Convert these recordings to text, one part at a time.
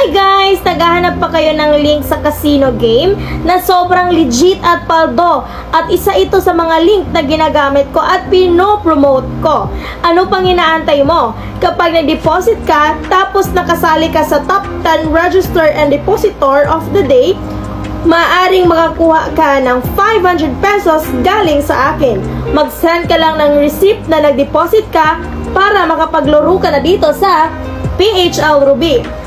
Hi guys! Naghahanap pa kayo ng link sa casino game na sobrang legit at paldo at isa ito sa mga link na ginagamit ko at pinopromote ko. Ano pang inaantay mo? Kapag nag-deposit ka tapos nakasali ka sa top 10 register and depositor of the day, maaring makakuha ka ng 500 pesos galing sa akin. Mag-send ka lang ng receipt na nag-deposit ka para makapaglaro ka na dito sa PHL Ruby.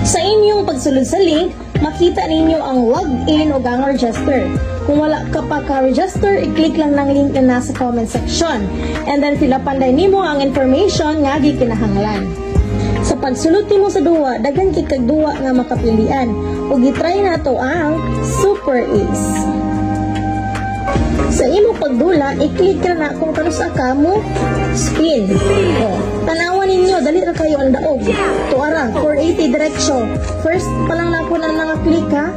Sa inyong pagsulod sa link, makita ninyo ang login o gang register. Kung wala ka pa ka-register, i-click lang ng link na nasa comment section. And then filapanday nimo ang information nga gikinahanglan. Sa pagsulod nimo sa duwa, daghan kay duwa nga makapilian. Ug gitry nato ang Super Ace. Sa imo pagdula, i-click ka na kung kanusa ka mo spin. Tanawan ninyo, dali ra kayo ang daog. Tuara, 480 diretso. First pa lang na po na naka-click ha.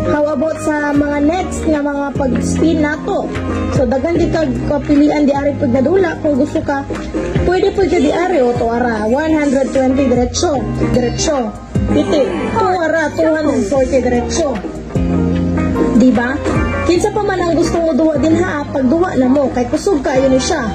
How about sa mga next nga mga pag-spin nato? So daghan di ka kapilian di ari pag nadula. Kung gusto ka, pwede po di ari o tuara, 120 diretso. Diretso. Piti. Tuara, 240 diretso. Diba? Kinsa pa man ang gusto mo duwa din ha, pagduwa na mo, kay kusog kayo ni siya.